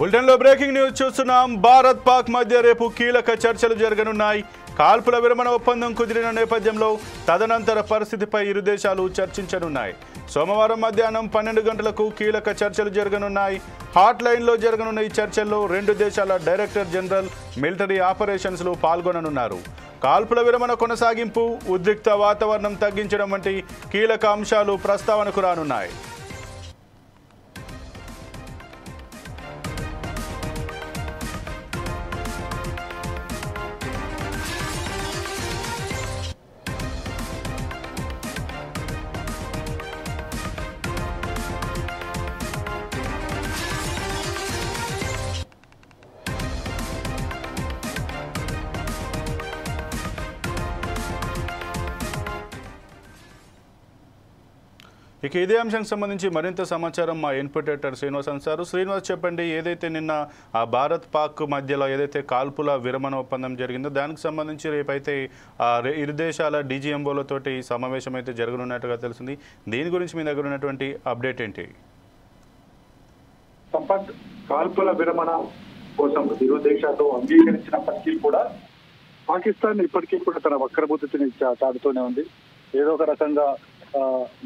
బులెటిన్లో breaking news చూస్తున్నాం. భారత్ పాక్ మధ్య రేపు కీలక చర్చలు జరగనున్నాయి. కాల్పుల విరమణ ఒప్పందం కుదిరిన నేపథ్యంలో తదనంతర పరిస్థితిపై ఇరు దేశాలు చర్చించనున్నాయి. సోమవారం మధ్యాహ్నం 12 గంటలకు కీలక చర్చలు జరగనున్నాయి. హాట్ లైన్లో జరగనున్న ఈ చర్చల్లో రెండు దేశాల డైరెక్టర్ జనరల్ మిలిటరీ ఆపరేషన్స్లు పాల్గొననున్నారు. కాల్పుల విరమణ కొనసాగింపు, ఉద్రిక్త వాతావరణం తగ్గించడం వంటి కీలక అంశాలు ప్రస్తావనకు రానున్నాయి. ఇక ఇదే అంశానికి సంబంధించి మరింత సమాచారం మా ఇన్పుట్ ఎడిటర్ శ్రీనివాస్ అందిస్తారు. శ్రీనివాస్, చెప్పండి, ఏదైతే నిన్న ఆ భారత్ పాక్ మధ్యలో ఏదైతే కాల్పుల విరమణ ఒప్పందం జరిగిందో దానికి సంబంధించి రేపైతే ఇరు దేశాల డీజీఎంఓలతోటి సమావేశం అయితే జరగనున్నట్టుగా తెలిసింది. దీని గురించి మీ దగ్గర ఉన్నటువంటి అప్డేట్ ఏంటి? సంపత్, కాల్పుల విరమణ కోసం ఇరు దేశాలు అంగీకరించినప్పటికీ కూడా పాకిస్తాన్ ఇప్పటికీ కూడా తన వక్రబుద్ధిని చాటుతూనే ఉంది. ఏదో ఒక రకంగా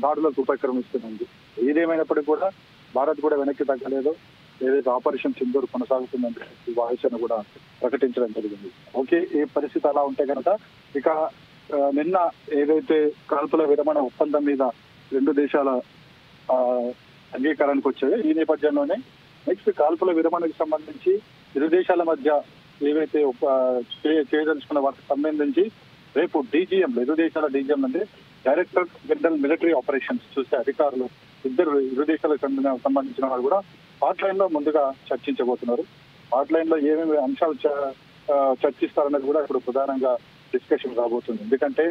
దాడులకు ఉపక్రమిస్తుంది. ఏదేమైనప్పటికీ కూడా భారత్ కూడా వెనక్కి తగ్గలేదు. ఏదైతే ఆపరేషన్ సింధూర్ కొనసాగుతుందంటే ఈ వాయుసేన కూడా ప్రకటించడం జరిగింది. ఓకే, ఈ పరిస్థితి అలా ఉంటే కనుక ఇక నిన్న ఏదైతే కాల్పుల విరమణ ఒప్పందం మీద రెండు దేశాల అంగీకారానికి వచ్చాయో ఈ నేపథ్యంలోనే నెక్స్ట్ కాల్పుల విరమణకు సంబంధించి ఇరు దేశాల మధ్య ఏవైతే చేయదలుచుకున్న వాటికి సంబంధించి రేపు డీజీఎం, ఇరు దేశాల డీజీఎం అంటే డైరెక్టర్ జనరల్ మిలిటరీ ఆపరేషన్స్ చూసే అధికారులు ఇరు దేశాలకు సంబంధించిన వారు కూడా హాట్ లైన్ లో ముందుగా చర్చించబోతున్నారు. హాట్ లైన్ లో ఏమేమి అంశాలు చర్చిస్తారన్నది కూడా ఇప్పుడు ప్రధానంగా డిస్కషన్ రాబోతుంది. ఎందుకంటే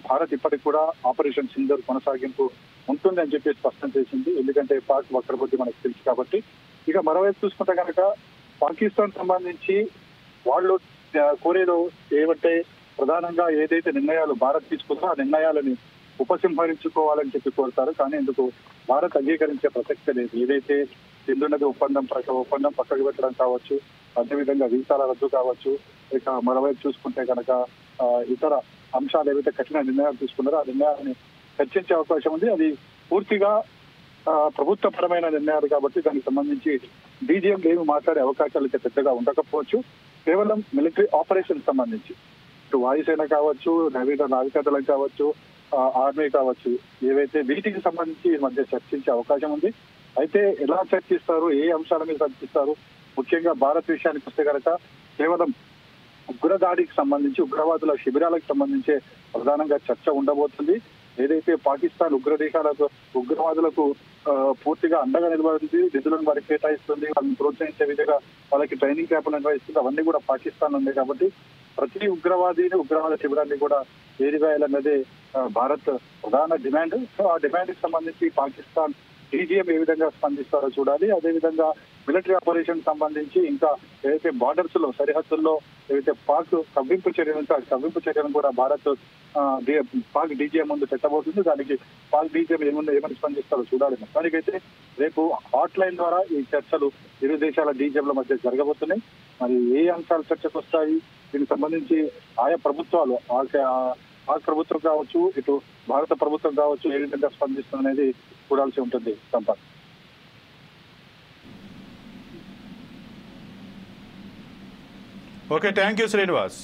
భారత్ ఇప్పటికి కూడా ఆపరేషన్ సింధూర్ కొనసాగింపు ఉంటుంది అని చెప్పి స్పష్టం చేసింది. ఎందుకంటే పాక్ వక్రబుద్ధి మనకు తెలుసు కాబట్టి. ఇక మరోవైపు చూసుకుంటే కనుక పాకిస్తాన్ సంబంధించి వాళ్ళు కోరేదో ఏమంటే ప్రధానంగా ఏదైతే నిర్ణయాలు భారత్ తీసుకుందో ఆ నిర్ణయాలని ఉపసంహరించుకోవాలని చెప్పి కోరుతారు. కానీ ఇందుకు భారత్ అంగీకరించే ప్రసక్తి లేదు. ఏదైతే సింధు నది ఒప్పందం పక్కకు పెట్టడం కావచ్చు, అదేవిధంగా వీసాల రద్దు కావచ్చు, ఇక మరోవైపు చూసుకుంటే కనుక ఇతర అంశాలు ఏవైతే కఠిన నిర్ణయాలు తీసుకున్నారో ఆ నిర్ణయాలని చర్చించే అవకాశం ఉంది. అది పూర్తిగా ప్రభుత్వపరమైన నిర్ణయాలు కాబట్టి దానికి సంబంధించి డీజీఎం ఏమి మాట్లాడే అవకాశాలు అయితే పెద్దగా ఉండకపోవచ్చు. కేవలం మిలిటరీ ఆపరేషన్ సంబంధించి ఇటు వాయుసేన కావచ్చు, నావికాదళం కావచ్చు, ఆర్మీ కావచ్చు, ఏవైతే వీటికి సంబంధించి ఈ మధ్య చర్చించే అవకాశం ఉంది. అయితే ఎలా చర్చిస్తారు, ఏ అంశాల మీద చర్చిస్తారు, ముఖ్యంగా భారత్ విషయానికి వస్తే కనుక కేవలం ఉగ్రదాడికి సంబంధించి ఉగ్రవాదుల శిబిరాలకు సంబంధించే ప్రధానంగా చర్చ ఉండబోతుంది. ఏదైతే పాకిస్తాన్ ఉగ్రవాదులకు పూర్తిగా అండగా నిలబడుతుంది, నిధులను వారికి కేటాయిస్తుంది, వాళ్ళని ప్రోత్సహించే విధంగా వాళ్ళకి ట్రైనింగ్ క్యాంపులు నిర్వహిస్తుంది, అవన్నీ కూడా పాకిస్తాన్ ఉంది. కాబట్టి ప్రతి ఉగ్రవాద శిబిరాన్ని కూడా ఏరివేయాలన్నదే భారత్ ప్రధాన డిమాండ్. సో ఆ డిమాండ్ కి సంబంధించి పాకిస్తాన్ డీజీఎం ఏ విధంగా స్పందిస్తారో చూడాలి. అదేవిధంగా మిలిటరీ ఆపరేషన్ సంబంధించి ఇంకా ఏదైతే బార్డర్స్ లో సరిహద్దుల్లో ఏదైతే పాక్ కవ్వింపు చర్యలు ఉంటే ఆ కవ్వింపు చర్యలను కూడా భారత్ పాక్ డీజీఎం ముందు పెట్టబోతుంది. దానికి పాక్ డీజీఎం ఏమని స్పందిస్తారో చూడాలి. మొత్తానికైతే రేపు హాట్ లైన్ ద్వారా ఈ చర్చలు ఇరు దేశాల డీజీఎంల మధ్య జరగబోతున్నాయి. మరి ఏ అంశాలు చర్చకు వస్తాయి, దీనికి సంబంధించి ఆయా ప్రభుత్వాలు పాక్ ప్రభుత్వం కావచ్చు, ఇటు భారత ప్రభుత్వం కావచ్చు ఏ విధంగా స్పందిస్తుంది అనేది చూడాల్సి ఉంటుంది. Sampath. Okay, thank you Srinivas.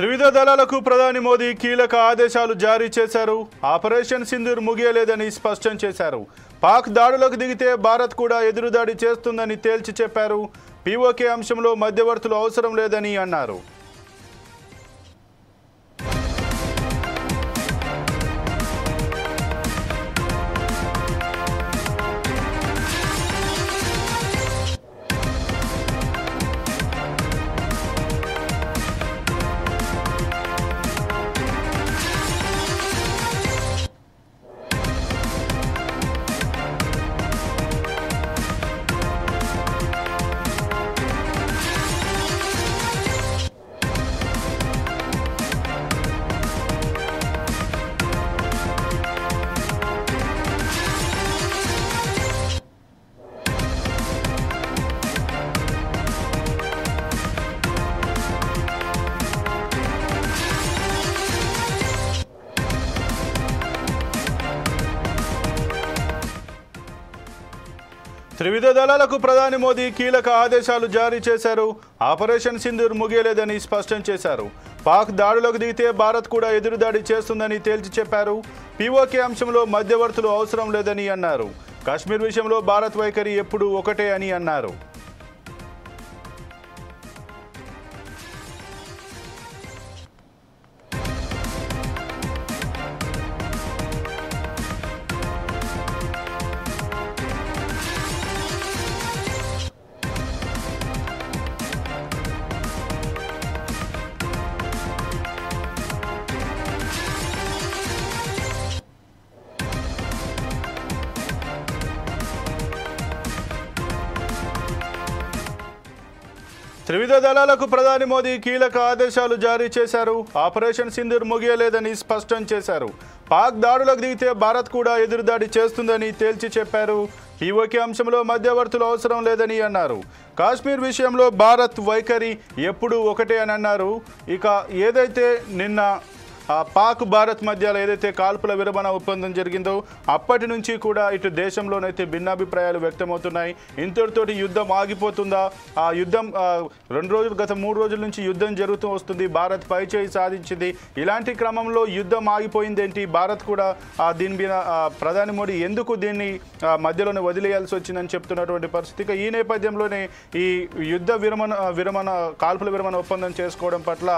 త్రివిధ దళాలకు ప్రధాని మోదీ కీలక ఆదేశాలు జారీ చేశారు. ఆపరేషన్ సింధూర్ ముగియలేదని స్పష్టం చేశారు. పాక్ దాడులకు దిగితే భారత్ కూడా ఎదురుదాడి చేస్తుందని తేల్చి చెప్పారు. పీఓకే అంశంలో మధ్యవర్తులు అవసరం లేదని అన్నారు. త్రివిధ దళాలకు ప్రధాని మోదీ కీలక ఆదేశాలు జారీ చేశారు. ఆపరేషన్ సింధూర్ ముగియలేదని స్పష్టం చేశారు. పాక్ దాడులకు దిగితే భారత్ కూడా ఎదురుదాడి చేస్తుందని తేల్చి చెప్పారు. పీఓకే అంశంలో మధ్యవర్తులు అవసరం లేదని అన్నారు. కాశ్మీర్ విషయంలో భారత్ వైఖరి ఎప్పుడూ ఒకటే అని అన్నారు. త్రివిధ దళాలకు ప్రధాని మోదీ కీలక ఆదేశాలు జారీ చేశారు. ఆపరేషన్ సింధూర్ ముగియలేదని స్పష్టం చేశారు. పాక్ దాడులకు దిగితే భారత్ కూడా ఎదురుదాడి చేస్తుందని తేల్చి చెప్పారు. పీఓకే అంశంలో మధ్యవర్తులు అవసరం లేదని అన్నారు. కాశ్మీర్ విషయంలో భారత్ వైఖరి ఎప్పుడూ ఒకటే అని అన్నారు. ఇక ఏదైతే నిన్న పాక్ భారత్ మధ్యలో ఏదైతే కాల్పుల విరమణ ఒప్పందం జరిగిందో అప్పటి నుంచి కూడా ఇటు దేశంలోనైతే భిన్నాభిప్రాయాలు వ్యక్తమవుతున్నాయి. ఇంతటితోటి యుద్ధం ఆగిపోతుందా? ఆ యుద్ధం గత 3 రోజుల నుంచి యుద్ధం జరుగుతూ వస్తుంది. భారత్ పైచేయి సాధించింది. ఇలాంటి క్రమంలో యుద్ధం ఆగిపోయిందేంటి? భారత్ కూడా దీని మీద ప్రధాని మోడీ ఎందుకు దీన్ని మధ్యలోనే వదిలేయాల్సి వచ్చిందని చెప్తున్నటువంటి పరిస్థితి. ఈ నేపథ్యంలోనే ఈ యుద్ధ విరమణ కాల్పుల విరమణ ఒప్పందం చేసుకోవడం పట్ల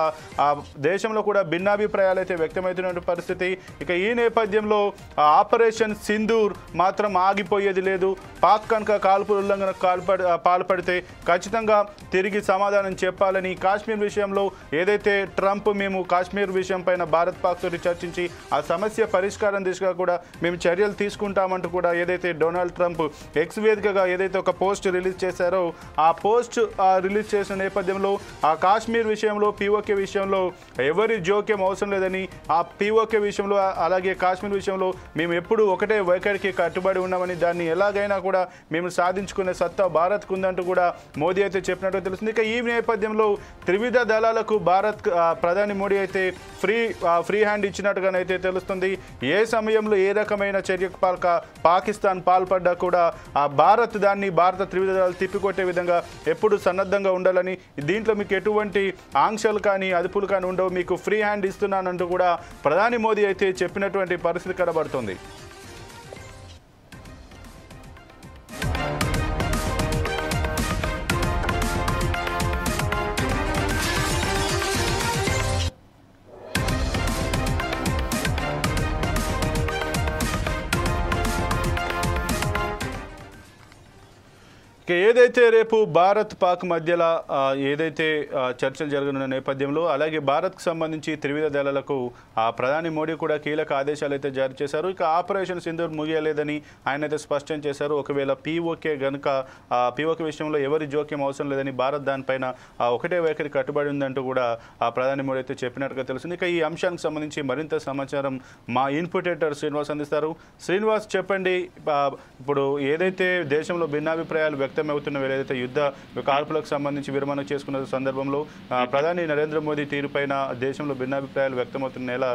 దేశంలో కూడా భిన్నాభిప్రాయాలు అయితే వ్యక్తమవుతున్న పరిస్థితి. ఇక ఈ నేపథ్యంలో ఆపరేషన్ సింధూర్ మాత్రం ఆగిపోయేది లేదు. పాక్ కనుక కాల్పుల ఉల్లంఘనకు పాల్పడితే ఖచ్చితంగా తిరిగి సమాధానం చెప్పాలని, కాశ్మీర్ విషయంలో ఏదైతే ట్రంప్ మేము కాశ్మీర్ విషయం పైన భారత్ పాక్ తోటి చర్చించి ఆ సమస్య పరిష్కారం దిశగా కూడా మేము చర్యలు తీసుకుంటామంటూ కూడా ఏదైతే డొనాల్డ్ ట్రంప్ ఎక్స్ వేదికగా ఏదైతే ఒక పోస్ట్ రిలీజ్ చేశారో ఆ పోస్ట్ రిలీజ్ చేసిన నేపథ్యంలో ఆ కాశ్మీర్ విషయంలో పీఓకే విషయంలో ఎవరి జోక్యం అవసరం లేదని, ఆ పీఓకే విషయంలో అలాగే కాశ్మీర్ విషయంలో మేము ఎప్పుడు ఒకటే వైఖరికి కట్టుబడి ఉన్నామని, దాన్ని ఎలాగైనా కూడా మేము సాధించుకునే సత్తా భారత్కు ఉందంటూ కూడా మోదీ అయితే చెప్పినట్టు తెలుస్తుంది. ఇక ఈ నేపథ్యంలో త్రివిధ దళాలకు ప్రధాని మోడీ అయితే ఫ్రీ హ్యాండ్ ఇచ్చినట్టుగానైతే తెలుస్తుంది. ఏ సమయంలో ఏ రకమైన చర్యకు పాకిస్తాన్ పాల్పడ్డా కూడా ఆ భారత్ త్రివిధ దళాలు తిప్పికొట్టే విధంగా ఎప్పుడు సన్నద్ధంగా ఉండాలని, దీంట్లో మీకు ఎటువంటి ఆంక్షలు కానీ అదుపులు కానీ ఉండవు, మీకు ఫ్రీ హ్యాండ్ ఇస్తున్నానంటూ కూడా ప్రధాని మోదీ అయితే చెప్పినటువంటి పరిస్థితి కనబడుతుంది. ఏదైతే రేపు భారత్ పాక్ మధ్యలో ఏదైతే చర్చలు జరగనున్న నేపథ్యంలో అలాగే భారత్కు సంబంధించి త్రివిధ దళాలకు ప్రధాని మోడీ కూడా కీలక ఆదేశాలు అయితే జారీ చేశారు. ఇక ఆపరేషన్ సింధూర్ ముగియలేదని ఆయన అయితే స్పష్టం చేశారు. ఒకవేళ పీఓకే విషయంలో ఎవరి జోక్యం అవసరం లేదని, భారత్ దానిపైన ఒకటే వైఖరి కట్టుబడి ఉందంటూ కూడా ప్రధాని మోడీ అయితే చెప్పినట్టుగా తెలుస్తుంది. ఇక ఈ అంశానికి సంబంధించి మరింత సమాచారం మా ఇన్పుట్ ఎడిటర్ శ్రీనివాస్ అందిస్తారు. శ్రీనివాస్, చెప్పండి, ఇప్పుడు ఏదైతే దేశంలో భిన్నాభిప్రాయాలు వ్యక్తమవుతున్న ఏదైతే యుద్ధ కాల్పులకు సంబంధించి విరమణ చేసుకున్న సందర్భంలో ప్రధాని నరేంద్ర మోదీ తీరుపైన దేశంలో భిన్నాభిప్రాయాలు వ్యక్తమవుతున్న నేల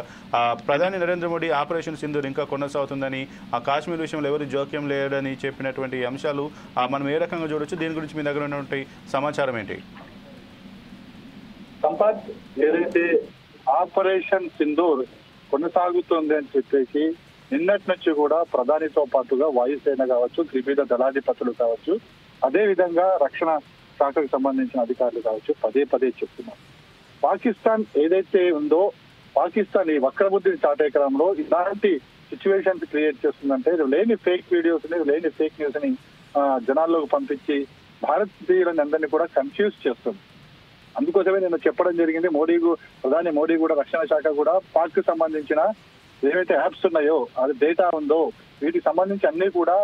ప్రధాని నరేంద్ర మోడీ ఆపరేషన్ సింధూర్ ఇంకా కొనసాగుతుందని, ఆ కాశ్మీర్ విషయంలో ఎవరి జోక్యం లేదని చెప్పినటువంటి అంశాలు మనం ఏ రకంగా చూడొచ్చు? దీని గురించి మీ దగ్గర ఉన్నటువంటి సమాచారం ఏంటి? సంపత్, ఏదైతే ఆపరేషన్ సింధూర్ కొనసాగుతుంది అని చెప్పేసి నిన్నటి నుంచి కూడా ప్రధానితో పాటుగా వాయుసేన కావచ్చు, త్రివిధ దళాధిపతులు కావచ్చు, అదే విధంగా రక్షణ శాఖకు సంబంధించిన అధికారులు కావచ్చు పదే పదే చెప్తున్నారు. పాకిస్తాన్ ఏదైతే ఉందో పాకిస్తాన్ ఈ వక్రబుద్ధిని చాటే క్రమంలో ఇలాంటి సిచ్యువేషన్స్ క్రియేట్ చేస్తుందంటే లేని ఫేక్ వీడియోస్ ని, లేని ఫేక్ న్యూస్ ని జనాల్లోకి పంపించి భారతీయులని అందరినీ కూడా కన్ఫ్యూజ్ చేస్తుంది. అందుకోసమే నేను చెప్పడం జరిగింది, ప్రధాని మోడీ కూడా రక్షణ శాఖ కూడా పాక్ కి సంబంధించిన ఏవైతే యాప్స్ ఉన్నాయో, అది డేటా ఉందో వీటికి సంబంధించి అన్ని కూడా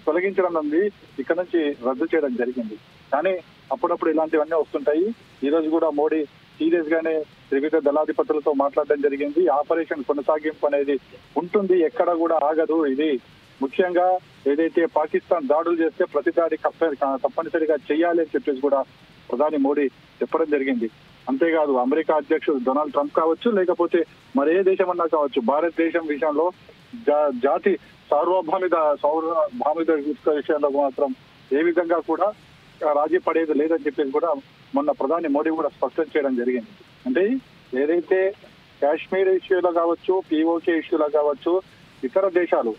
తొలగించడం ఉంది, ఇక్కడ నుంచి రద్దు చేయడం జరిగింది. కానీ అప్పుడప్పుడు ఇలాంటివన్నీ వస్తుంటాయి. ఈ రోజు కూడా మోడీ సీరియస్ గానే త్రివిధ దళాధిపతులతో మాట్లాడడం జరిగింది. ఆపరేషన్ కొనసాగింపు అనేది ఉంటుంది, ఎక్కడ కూడా ఆగదు. ఇది ముఖ్యంగా ఏదైతే పాకిస్తాన్ దాడులు చేస్తే ప్రతి దాడి తప్పనిసరిగా చేయాలి అని చెప్పేసి కూడా ప్రధాని మోడీ చెప్పడం జరిగింది. అంతేకాదు అమెరికా అధ్యక్షుడు డొనాల్డ్ ట్రంప్ కావచ్చు, లేకపోతే మరే దేశం అన్నా కావచ్చు, భారతదేశం విషయంలో జాతి సార్వభౌమిక విషయంలో మాత్రం ఏ విధంగా కూడా రాజీ పడేది లేదని చెప్పేసి కూడా మొన్న ప్రధాని మోడీ కూడా స్పష్టం చేయడం జరిగింది. అంటే ఏదైతే కాశ్మీర్ ఇష్యూలో కావచ్చు, పిఓకే ఇష్యూలో కావచ్చు, ఇతర దేశాలు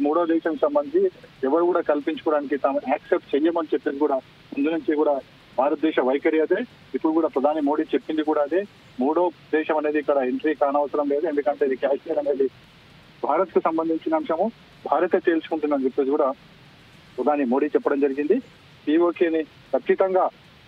మూడో దేశం సంబంధించి ఎవరు కూడా కల్పించుకోవడానికి తాము యాక్సెప్ట్ చెయ్యమని చెప్పేసి కూడా ముందు నుంచి కూడా భారతదేశ వైఖరి అదే. ఇప్పుడు కూడా ప్రధాని మోడీ చెప్పింది కూడా అదే. మూడో దేశం అనేది ఇక్కడ ఎంట్రీ కానవసరం లేదు, ఎందుకంటే ఇది కాశ్మీర్ అనేది భారత్ కు సంబంధించిన అంశము, భారతే తేల్చుకుంటుందని చెప్పేసి కూడా ప్రధాని మోడీ చెప్పడం జరిగింది. పీఓకేని ఖచ్చితంగా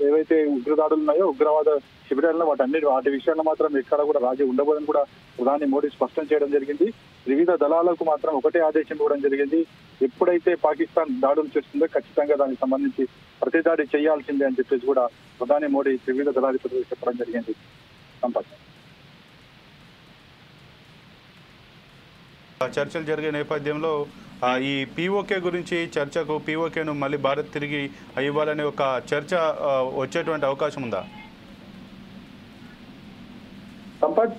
ఏవైతే ఉగ్రదాడులు ఉన్నాయో, ఉగ్రవాద శిబిరాలను వాటి విషయాల్లో మాత్రం ఎక్కడ కూడా రాజీ ఉండబోదని కూడా ప్రధాని మోడీ స్పష్టం చేయడం జరిగింది. వివిధ దళాలకు మాత్రం ఒకటే ఆదేశం ఇవ్వడం జరిగింది, ఎప్పుడైతే పాకిస్తాన్ దాడులు చేస్తుందో ఖచ్చితంగా దానికి సంబంధించి ప్రతిదాడి చేయాల్సిందే అని చెప్పేసి కూడా ప్రధాని మోడీ వివిధ దళాధిపతులకు చెప్పడం జరిగింది. సంపత్ చర్చలు జరిగే నేపథ్యంలో ఈ పీఓకే గురించి చర్చకు పీఓకేను మళ్ళీ భారత్ తిరిగి ఇవ్వాలనే ఒక చర్చ వచ్చేటువంటి అవకాశం ఉందా? సంపత్,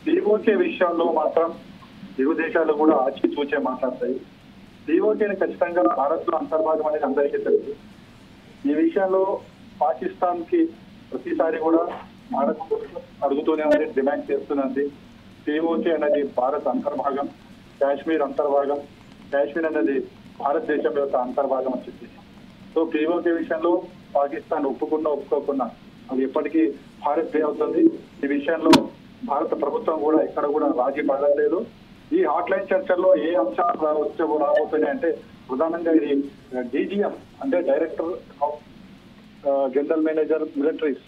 పీఓకే విషయంలో మాత్రం ఇరు దేశాలు కూడా ఆచితూచే మాట్లాడతాయి. పీఓకేని ఖచ్చితంగా భారత్ లో అంతర్భాగం అనేది అందరికీ తెలుసు. ఈ విషయంలో పాకిస్తాన్ కి ప్రతిసారి కూడా భారత్ అడుగుతూనే ఉంది, డిమాండ్ చేస్తున్నది. పీఓకే అనేది భారత్ అంతర్భాగం, కాశ్మీర్ అంతర్భాగం, కాశ్మీర్ అనేది భారతదేశం యొక్క అంతర్భాగం అని చెప్పేసి. సో పీఓకే విషయంలో పాకిస్తాన్ ఒప్పుకోకున్నా అది ఎప్పటికీ భారత్ అవుతుంది. ఈ విషయంలో భారత ప్రభుత్వం కూడా ఎక్కడ కూడా రాజీ పడలేదు. ఈ హాట్లైన్ చర్చల్లో ఏ అంశాలు రాబోతున్నాయి అంటే ప్రధానంగా ఇది డీజీఎం అంటే director of general manager militaries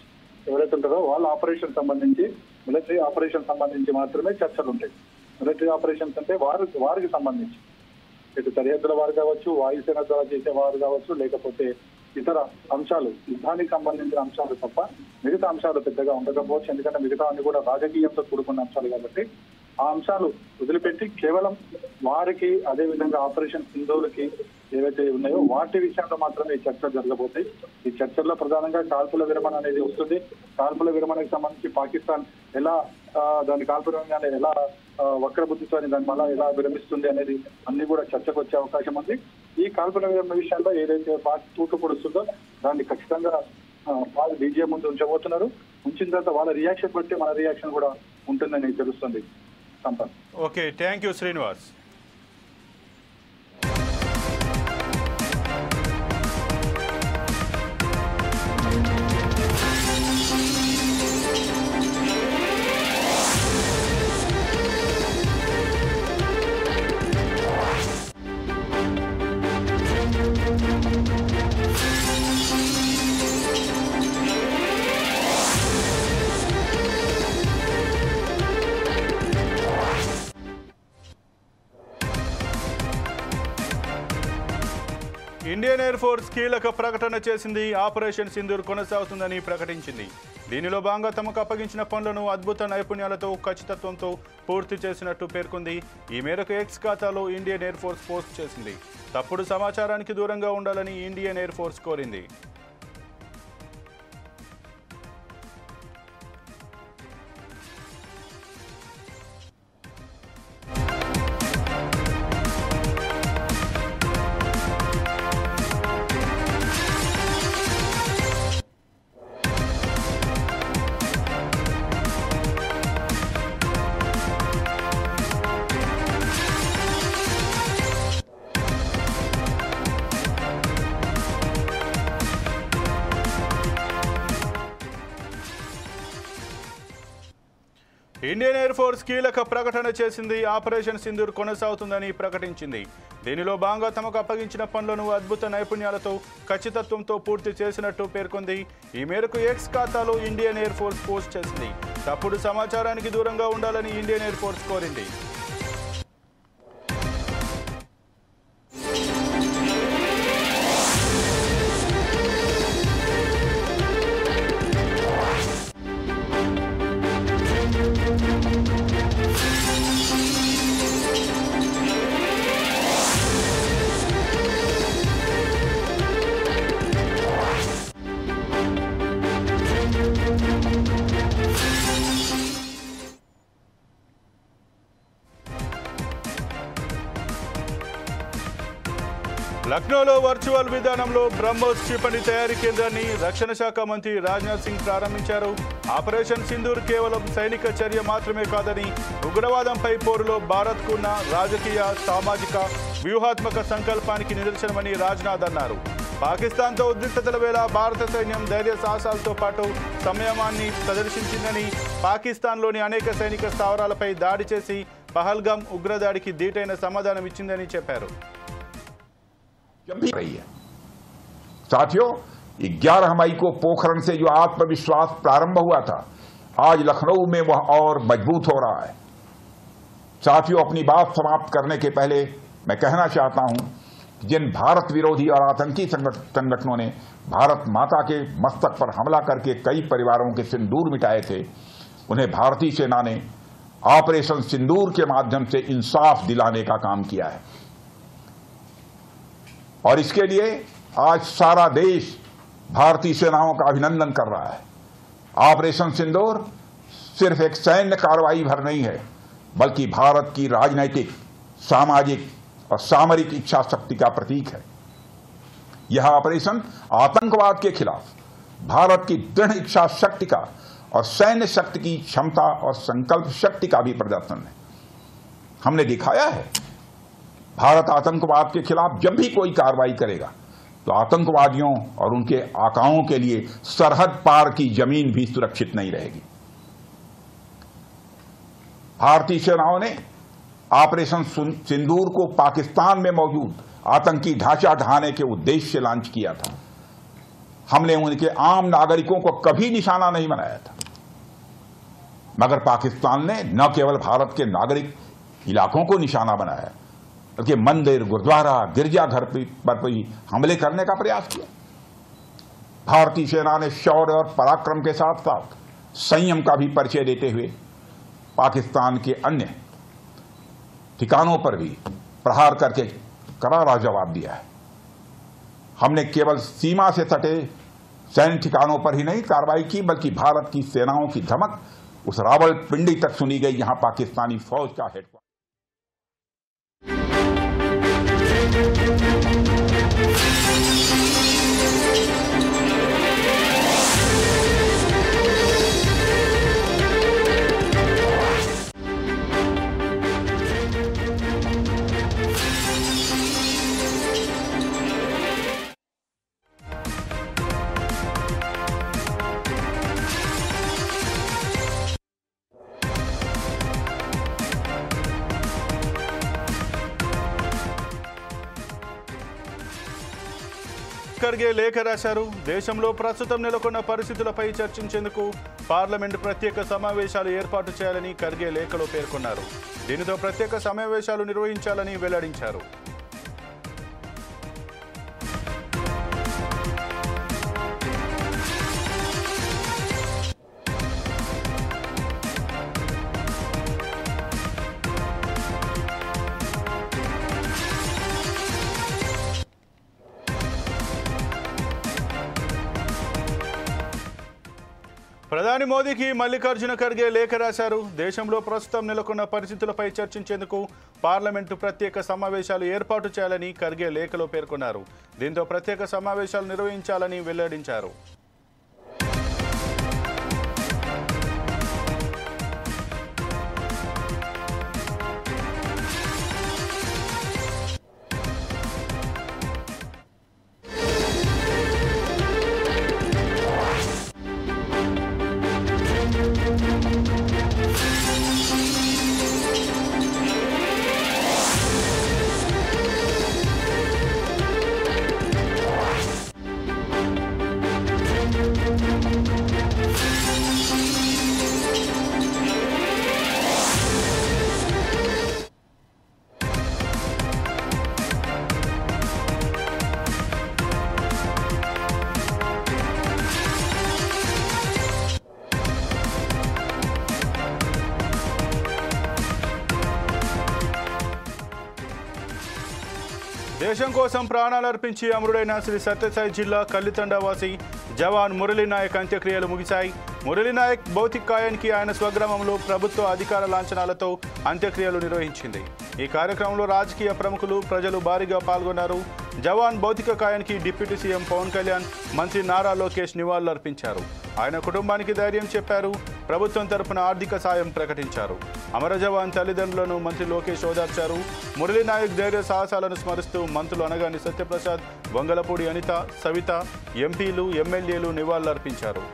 ఎవరైతే ఉంటారో వాళ్ళ ఆపరేషన్ సంబంధించి, మిలిటరీ ఆపరేషన్ సంబంధించి మాత్రమే చర్చలు ఉంటాయి. మిలిటరీ ఆపరేషన్స్ అంటే వారికి సంబంధించి ఇటు సరిహద్దుల వారు కావచ్చు, వాయుసేన ద్వారా చేసే వారు కావచ్చు, లేకపోతే ఇతర అంశాలు, యుద్ధానికి సంబంధించిన అంశాలు తప్ప మిగతా అంశాలు పెద్దగా ఉండకపోవచ్చు. ఎందుకంటే మిగతా అన్ని కూడా రాజకీయంతో కూడుకున్న అంశాలు కాబట్టి ఆ అంశాలు వదిలిపెట్టి కేవలం వారికి, అదే విధంగా ఆపరేషన్ సింధూర్కి ఏవైతే ఉన్నాయో వాటి విషయంలో మాత్రమే ఈ చర్చలు జరగబోతాయి. ఈ చర్చల్లో ప్రధానంగా కాల్పుల విరమణ అనేది వస్తుంది. కాల్పుల విరమణకు సంబంధించి పాకిస్తాన్ ఎలా దాని కాల్పుల విరమణ ఎలా వక్రబుద్ధితో దాని మళ్ళా ఎలా విరమిస్తుంది అనేది అన్ని కూడా చర్చకు వచ్చే అవకాశం ఉంది. ఈ కాల్పుల విరమణ విషయంలో ఏదైతే పాక్ తూట్లు పొడుస్తుందో దాన్ని ఖచ్చితంగా వాళ్ళు డీజీఎం ముందు ఉంచబోతున్నారు. ఉంచిన తర్వాత వాళ్ళ రియాక్షన్ బట్టి మన రియాక్షన్ కూడా ఉంటుందని తెలుస్తుంది. Sampath. Okay, thank you Srinivas. Indian air force కీలక ప్రకటన చేసింది. ఆపరేషన్ సింధూర్ కొనసాగుతుందని ప్రకటించింది. దీనిలో భాగంగా తమకు అప్పగించిన పనులను అద్భుత నైపుణ్యాలతో, ఖచ్చితత్వంతో పూర్తి చేసినట్టు పేర్కొంది. ఈ మేరకు ఎక్స్ ఖాతాలో ఇండియన్ ఎయిర్ ఫోర్స్ పోస్ట్ చేసింది. తప్పుడు సమాచారానికి దూరంగా ఉండాలని ఇండియన్ ఎయిర్ ఫోర్స్ కోరింది. ఇండియన్ ఎయిర్ ఫోర్స్ కీలక ప్రకటన చేసింది. ఆపరేషన్ సింధూర్ కొనసాగుతుందని ప్రకటించింది. దీనిలో భాగంగా తమకు అప్పగించిన పనులను అద్భుత నైపుణ్యాలతో ఖచ్చితత్వంతో పూర్తి చేసినట్టు పేర్కొంది. ఈ మేరకు ఎక్స్ ఖాతాలో ఇండియన్ ఎయిర్ ఫోర్స్ పోస్ట్ చేసింది. తప్పుడు సమాచారానికి దూరంగా ఉండాలని ఇండియన్ ఎయిర్ ఫోర్స్ కోరింది. లక్నోలో వర్చువల్ విధానంలో బ్రహ్మోస్ క్షిపణి తయారీ కేంద్రాన్ని రక్షణ శాఖ మంత్రి రాజ్నాథ్ సింగ్ ప్రారంభించారు. ఆపరేషన్ సింధూర్ కేవలం సైనిక చర్య మాత్రమే కాదని ఉగ్రవాదంపై పోరులో భారత్కు ఉన్న రాజకీయ, సామాజిక, వ్యూహాత్మక సంకల్పానికి నిదర్శనమని రాజ్నాథ్ అన్నారు. పాకిస్తాన్తో ఉద్రిక్తతల వేళ భారత సైన్యం ధైర్య సాహసాలతో పాటు సంయమాన్ని ప్రదర్శించిందని, పాకిస్తాన్లోని అనేక సైనిక స్థావరాలపై దాడి చేసి పహల్గామ్ ఉగ్రదాడికి ధీటైన సమాధానం ఇచ్చిందని చెప్పారు. जब भी रही है साथियों, 11 मई को पोखरण से जो आत्मविश्वास प्रारंभ हुआ था, आज लखनऊ में वह और मजबूत हो रहा है। साथियों, अपनी बात समाप्त करने के पहले मैं कहना चाहता हूं कि जिन भारत विरोधी और आतंकी संगठनों ने भारत माता के मस्तक पर हमला करके कई परिवारों के सिंदूर मिटाए थे, उन्हें भारतीय सेना ने ऑपरेशन सिंदूर के माध्यम से इंसाफ दिलाने का काम किया है और इसके लिए आज सारा देश भारतीय सेनाओं का अभिनंदन कर रहा है। ऑपरेशन सिंदूर सिर्फ एक सैन्य कार्रवाई भर नहीं है, बल्कि भारत की राजनैतिक, सामाजिक और सामरिक इच्छा शक्ति का प्रतीक है। यह ऑपरेशन आतंकवाद के खिलाफ भारत की दृढ़ इच्छा शक्ति का और सैन्य शक्ति की क्षमता और संकल्प शक्ति का भी प्रदर्शन है। हमने दिखाया है, भारत आतंकवाद के खिलाफ जब भी कोई कार्रवाई करेगा तो आतंकवादियों और उनके आकाओं के लिए सरहद पार की जमीन भी सुरक्षित नहीं रहेगी। भारतीय सेनाओं ने ऑपरेशन सिंदूर को पाकिस्तान में मौजूद आतंकी ढांचा ढहाने के उद्देश्य से लॉन्च किया था। हमने उनके आम नागरिकों को कभी निशाना नहीं बनाया था, मगर पाकिस्तान ने न केवल भारत के नागरिक इलाकों को निशाना बनाया, बल्कि मंदिर, गुरुद्वारा, गिरजाघर पर भी हमले करने का प्रयास किया। भारतीय सेना ने शौर्य और पराक्रम के साथ साथ संयम का भी परिचय देते हुए पाकिस्तान के अन्य ठिकानों पर भी प्रहार करके करारा जवाब दिया है। हमने केवल सीमा से सटे सैन्य ठिकानों पर ही नहीं कार्रवाई की, बल्कि भारत की सेनाओं की धमक उस रावलपिंडी तक सुनी गई, यहां पाकिस्तानी फौज का हेडक्वार्टर। ఖర్గే లేఖ రాశారు. దేశంలో ప్రస్తుతం నెలకొన్న పరిస్థితులపై చర్చించేందుకు పార్లమెంటు ప్రత్యేక సమావేశాలు ఏర్పాటు చేయాలని ఖర్గే లేఖలో పేర్కొన్నారు. దీనితో ప్రత్యేక సమావేశాలు నిర్వహించాలని వెల్లడించారు. ప్రధాని మోదీకి మల్లికార్జున ఖర్గే లేఖ రాశారు. దేశంలో ప్రస్తుతం నెలకొన్న పరిస్థితులపై చర్చించేందుకు పార్లమెంటు ప్రత్యేక సమావేశాలు ఏర్పాటు చేయాలని ఖర్గే లేఖలో పేర్కొన్నారు. దీంతో ప్రత్యేక సమావేశాలు నిర్వహించాలని వెల్లడించారు. దేశం కోసం ప్రాణాలు అర్పించి అమరుడైన శ్రీ సత్యసాయి జిల్లా కల్లితండవాసి జవాన్ మురళీనాయక్ అంత్యక్రియలు ముగిశాయి. మురళీనాయక్ భౌతిక కాయానికి ఆయన స్వగ్రామంలో ప్రభుత్వ అధికార లాంఛనాలతో అంత్యక్రియలు నిర్వహించింది. ఈ కార్యక్రమంలో రాజకీయ ప్రముఖులు, ప్రజలు భారీగా పాల్గొన్నారు. జవాన్ భౌతిక కాయానికి డిప్యూటీ సీఎం పవన్ కళ్యాణ్, మంత్రి నారా లోకేష్ నివాళులర్పించారు. ఆయన కుటుంబానికి ధైర్యం చెప్పారు. ప్రభుత్వం తరపున ఆర్థిక సాయం ప్రకటించారు. అమర జవాన్ తల్లిదండ్రులను మంత్రి లోకేష్ ఓదార్చారు. మురళీనాయక్ ధైర్య సాహసాలను స్మరిస్తూ మంత్రులు అనగాని సత్యప్రసాద్, వంగలపూడి అనిత, సవిత, ఎంపీలు, ఎమ్మెల్యేలు నివాళులర్పించారు.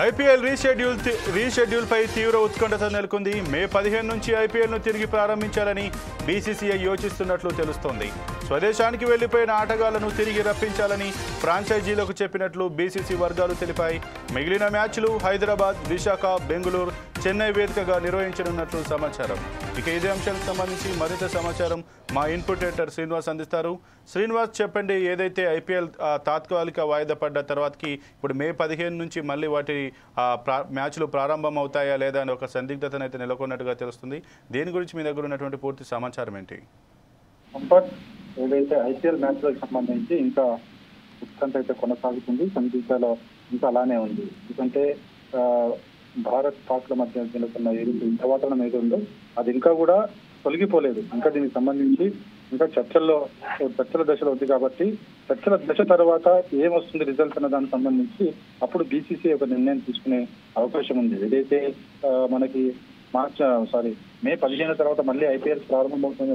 ఐపీఎల్ రీషెడ్యూల్ పై తీవ్ర ఉత్కంఠత నెలకొంది. మే 15 నుంచి ఐపీఎల్ను తిరిగి ప్రారంభించాలని బీసీసీఐ యోచిస్తున్నట్లు తెలుస్తోంది. స్వదేశానికి వెళ్లిపోయిన ఆటగాళ్లను తిరిగి రప్పించాలని ఫ్రాంచైజీలకు చెప్పినట్లు బీసీసీ వర్గాలు తెలిపాయి. మిగిలిన మ్యాచ్లు హైదరాబాద్, విశాఖ, బెంగళూరు, చెన్నై వేదికగా నిర్వహించనున్నట్లు సమాచారం. ఇక ఇదే అంశానికి సంబంధించి మరింత సమాచారం మా ఇన్పుట్ ఎడిటర్ శ్రీనివాస్ అందిస్తారు. శ్రీనివాస్, చెప్పండి, ఏదైతే ఐపీఎల్ తాత్కాలిక వాయిదా పడ్డ తర్వాతకి ఇప్పుడు మే 15 నుంచి మళ్ళీ వాటి మ్యాచ్లు ప్రారంభం అవుతాయా లేదా అని ఒక సందిగ్ధతనైతే నెలకొన్నట్టుగా తెలుస్తుంది. దేని గురించి మీ దగ్గర ఉన్నటువంటి పూర్తి సమాచారం ఏంటి? ఏదైతే ఐపీఎల్ మ్యాచ్లకు సంబంధించి ఇంకా ఉత్కంఠ అయితే కొనసాగుతుంది. సందిగ్ధలో ఇంకా అలానే ఉంది. ఎందుకంటే భారత్ పాక్ల మధ్య నెలకొన్న యుద్ధ వాతావరణం ఏదో ఉందో అది ఇంకా కూడా తొలగిపోలేదు. ఇంకా దీనికి సంబంధించి ఇంకా చర్చల దశలో ఉంది. కాబట్టి చర్చల దశ తర్వాత ఏమొస్తుంది రిజల్ట్ అన్న దానికి సంబంధించి అప్పుడు బీసీసీ ఒక నిర్ణయం తీసుకునే అవకాశం ఉంది. ఏదైతే మనకి మే 15 తర్వాత మళ్ళీ ఐపీఎల్ ప్రారంభమవుతుంది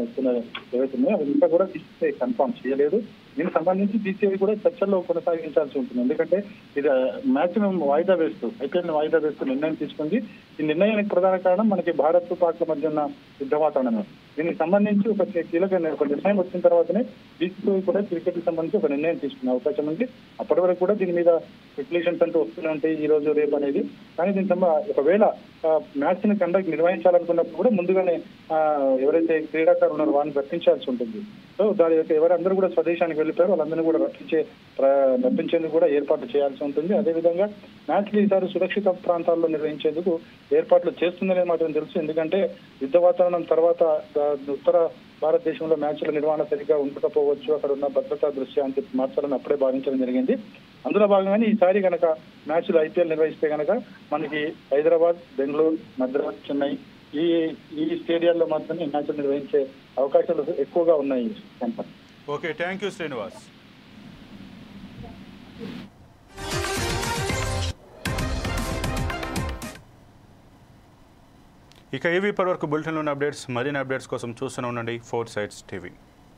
ఏవైతే ఉన్నాయో అవి ఇంకా కూడా బీసీసీ కన్ఫర్మ్ చేయలేదు. దీనికి సంబంధించి బీసీసీ కూడా చర్చల్లో కొనసాగించాల్సి ఉంటుంది. ఎందుకంటే ఇది మ్యాచ్ వాయిదా వేస్తూ ఐపీఎల్ వాయిదా వేస్తూ నిర్ణయం తీసుకుంది. ఈ నిర్ణయానికి ప్రధాన కారణం మనకి భారత్ పాక్ల మధ్య ఉన్న యుద్ధ వాతావరణం. దీనికి సంబంధించి ఒక నిర్ణయం వచ్చిన తర్వాతనే బీసీసీ కూడా క్రికెట్ కి సంబంధించి ఒక నిర్ణయం తీసుకునే అవకాశం ఉంది. అప్పటి వరకు కూడా దీని మీద స్పెక్యులేషన్స్ అంటూ వస్తూనే ఉంటాయి, ఈ రోజు రేపు అనేది. కానీ దీని ఒకవేళ మ్యాచ్ ని నిర్వహించాలనుకున్నప్పుడు కూడా ముందుగానే ఎవరైతే క్రీడాకారులు ఉన్నారో వారిని రప్పించాల్సి ఉంటుంది. సో దాని యొక్క ఎవరందరూ కూడా స్వదేశానికి వెళ్ళిపోయారు వాళ్ళందరినీ కూడా రప్పించేందుకు కూడా ఏర్పాట్లు చేయాల్సి ఉంటుంది. అదేవిధంగా మ్యాచ్లు ఈసారి సురక్షిత ప్రాంతాల్లో నిర్వహించేందుకు ఏర్పాట్లు చేస్తుందనే మాత్రం తెలుసు. ఎందుకంటే యుద్ధ వాతావరణం తర్వాత ఉత్తర భారతదేశంలో మ్యాచ్ల నిర్వహణ సరిగ్గా ఉండకపోవచ్చు, అక్కడ ఉన్న భద్రతా దృష్ట్యా అని చెప్పి మార్చాలని అప్పుడే భావించడం జరిగింది. అందులో భాగంగానే ఈసారి కనుక మ్యాచ్లు ఐపీఎల్ నిర్వహిస్తే కనుక మనకి హైదరాబాద్, బెంగళూరు, మద్రాస్, చెన్నై ఈ స్టేడియాల్లో మాత్రమే మ్యాచ్లు నిర్వహించే అవకాశాలు ఎక్కువగా ఉన్నాయి. Okay, thank you Srinivas. ఇక ఇవి ఇప్పటివరకు బులెటిన్లో ఉన్న అప్డేట్స్. మరిన్ని అప్డేట్స్ కోసం చూస్తూనే ఉండండి 4 Sides TV.